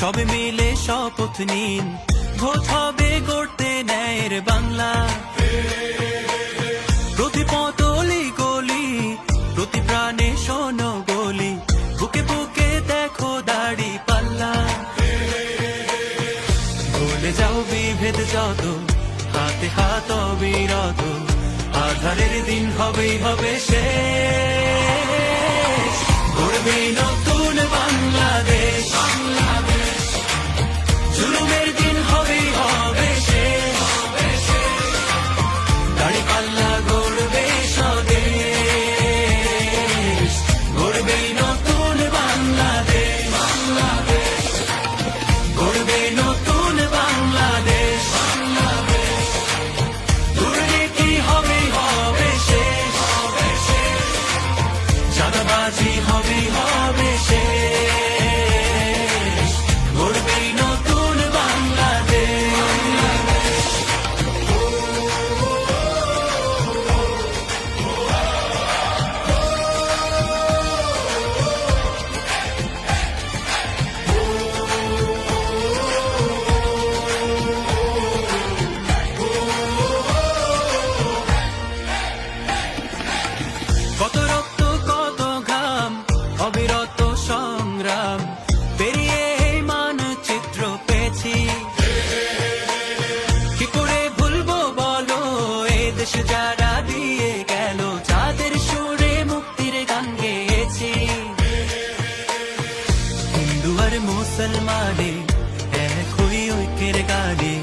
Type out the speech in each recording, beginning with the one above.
সবে মিলে শপথ নিন, ভোট হবে গড়তে ন্যায়ের বাংলা। প্রতি পতলি গলি, প্রতি প্রাণে শোনো গলি, বুকে বুকে দেখো দাড়ি পাল্লা। ভুলে যাও বিভেদ যত, হাতে হাত অবিরত, আধারের দিন হবেই হবে শেষ। গড়বে নতুন বাংলাদেশ, জুলুমের দিন হবেই হবে শেষ। দাড়ি পাল্লা গড়বে স্বদেশ, গড়বেই নতুন বাংলাদেশ, গড়বে নতুন বাংলাদেশ। দুর্নীতি হবেই হবে শেষ, চাঁদাবাজি হবেই হবে শেষ, গড়বেই নতুন বাংলাদেশ। কত রক্ত কত ঘাম, অবিরত সংগ্রাম, পেরিয়ে এই মানচিত্র পেয়েছি। কি করে ভুলবো বলো এ দেশ যারা দিয়ে গেল, যাদের সুরে মুক্তির গান গেয়েছি। হিন্দু আর মুসলমানে এক হই ঐক্যের গানে,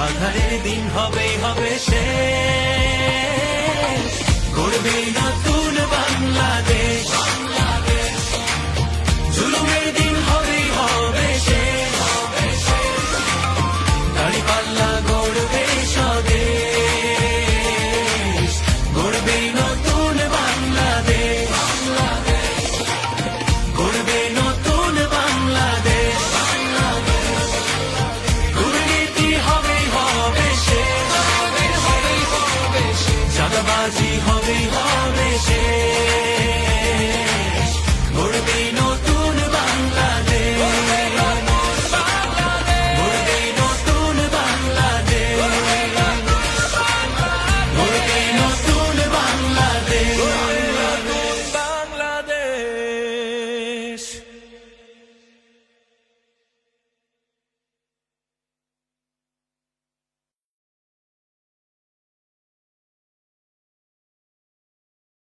আধারের দিন হবেই হবে শেষ, গড়বেই